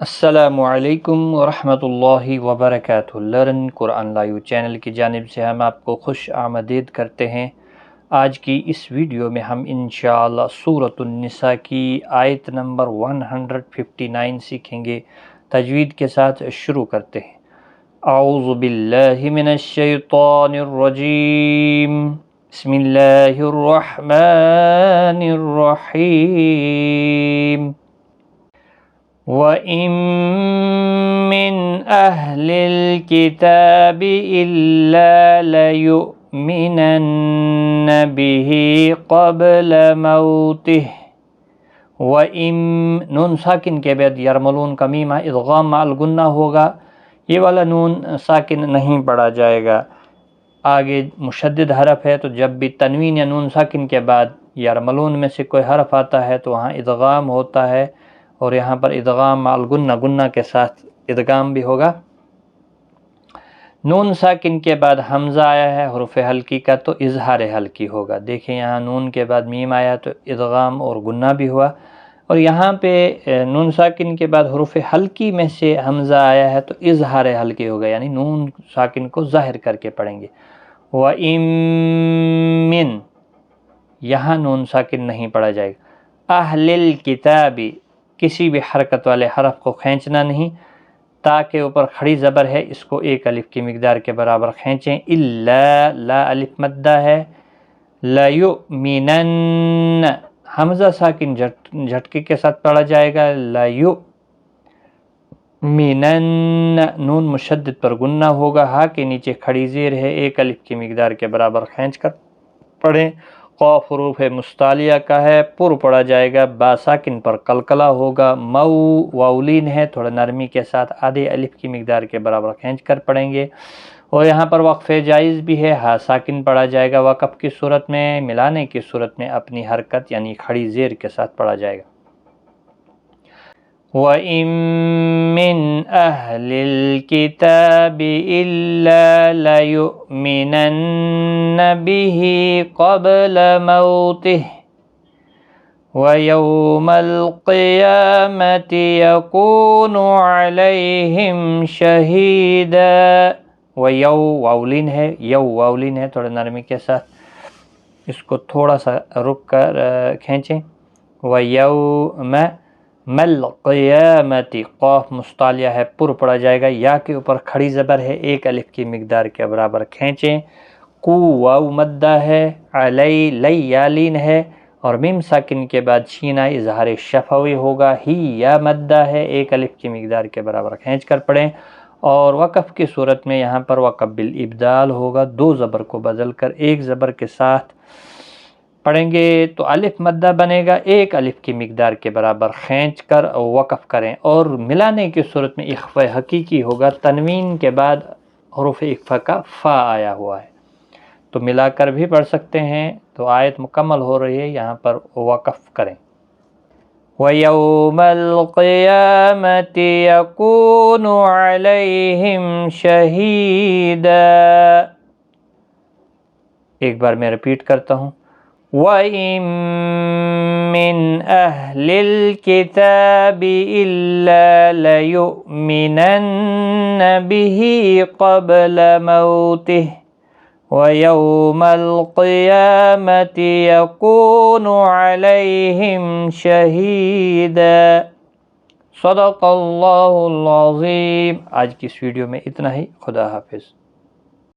السلام علیکم ورحمۃ اللہ وبرکاتہ۔ لرن قرآن لائیو چینل کی جانب سے ہم آپ کو خوش آمدید کرتے ہیں۔ آج کی اس ویڈیو میں ہم انشاءاللہ سورۃ النساء کی آیت نمبر 159 سیکھیں گے۔ تجوید کے ساتھ شروع کرتے ہیں۔ اعوذ باللہ من الشیطان الرجیم، بسم اللہ الرحمن الرحیم۔ وَإِن مِّنْ أَهْلِ الْكِتَابِ إِلَّا لَيُؤْمِنَنَّ بِهِ قَبْلَ مَوْتِهِ۔ وَإِن نون ساکن کے بعد یرملون کا میمہ ادغام مع الغنہ ہوگا، یہ والا نون ساکن نہیں پڑھا جائے گا۔ آگے مشدد حرف ہے تو جب بھی تنوین یا نون ساکن کے بعد یرملون میں سے کوئی حرف آتا ہے تو وہاں ادغام ہوتا ہے، اور یہاں پر ادغام مع الغنہ، گنہ کے ساتھ ادغام بھی ہوگا۔ نون ساکن کے بعد حمزہ آیا ہے حروف حلقی کا تو اظہار حلقی ہوگا۔ دیکھیں یہاں نون کے بعد میم آیا تو ادغام اور گنہ بھی ہوا، اور یہاں پہ نون ساکن کے بعد حروف حلقی میں سے حمزہ آیا ہے تو اظہار حلقی ہوگا، یعنی نون ساکن کو ظاہر کر کے پڑھیں گے۔ وَإِن مِّن، یہاں نون ساکن نہیں پڑھا جائے گا۔ اہل الکتاب، کسی بھی حرکت والے حرف کو کھینچنا نہیں، تا کے اوپر کھڑی زبر ہے، اس کو ایک الف کی مقدار کے برابر کھینچیں۔ الا، لا الف مدہ ہے۔ لیؤمنن، حمزہ ساکن جھٹکے کے ساتھ پڑھا جائے گا۔ لیؤمنن، نون مشدد پر گنہ ہوگا، ہا کے نیچے کھڑی زیر ہے، ایک الف کی مقدار کے برابر کھینچ کر پڑھیں۔ قاف حروف مستعلیہ کا ہے، پر پڑھا جائے گا، با ساکن پر قلقلہ ہوگا۔ مو واولین ہے، تھوڑا نرمی کے ساتھ آدھے الف کی مقدار کے برابر کھینچ کر پڑھیں گے، اور یہاں پر وقف جائز بھی ہے، ہا ساکن پڑھا جائے گا۔ وقف کی صورت میں، ملانے کی صورت میں اپنی حرکت یعنی کھڑی زیر کے ساتھ پڑھا جائے گا۔ وَإِن مِّنْ أَهْلِ الْكِتَابِ إِلَّا لَيُؤْمِنَنَّ بِهِ قَبْلَ مَوْتِهِ وَيَوْمَ الْقِيَامَةِ يَكُونُ عَلَيْهِمْ شَهِيدًا۔ وَيَوْ واولین ہے، یو واولین ہے، تھوڑا نرمی کے ساتھ اس کو تھوڑا سا رک کر کھینچیں۔ وَيَوْمَ الْقِيَامَةِ، قاف مستعلیہ ہے، پر پڑھا جائے گا، یا کے اوپر کھڑی زبر ہے، ایک الف کی مقدار کے برابر کھینچیں۔ کو واو مدہ ہے، علی لی یالین ہے، اور میم ساکن کے بعد شینہ اظہار شفوی ہوگا، ہی یا مدہ ہے، ایک الف کی مقدار کے برابر کھینچ کر پڑھیں۔ اور وقف کی صورت میں یہاں پر وقف بالابدال ہوگا، دو زبر کو بدل کر ایک زبر کے ساتھ پڑھیں گے تو الف مدہ بنے گا، ایک الف کی مقدار کے برابر کھینچ کر وقف کریں۔ اور ملانے کی صورت میں اخفاء حقیقی ہوگا، تنوین کے بعد حروف اخفاء کا فا آیا ہوا ہے تو ملا کر بھی پڑھ سکتے ہیں۔ تو آیت مکمل ہو رہی ہے، یہاں پر وقف کریں۔ وَيَوْمَ الْقِيَامَةِ يَكُونُ عَلَيْهِمْ شَهِيدًا۔ ایک بار میں ریپیٹ کرتا ہوں۔ وَإِن مِّنْ أَهْلِ الْكِتَابِ إِلَّا لَيُؤْمِنَنَّ بِهِ قَبْلَ مَوْتِهِ وَيَوْمَ الْقِيَامَةِ يَكُونُ عَلَيْهِمْ شَهِيدًا۔ صدق اللہ العظیم۔ آج کی اس ویڈیو میں اتنا ہی، خدا حافظ۔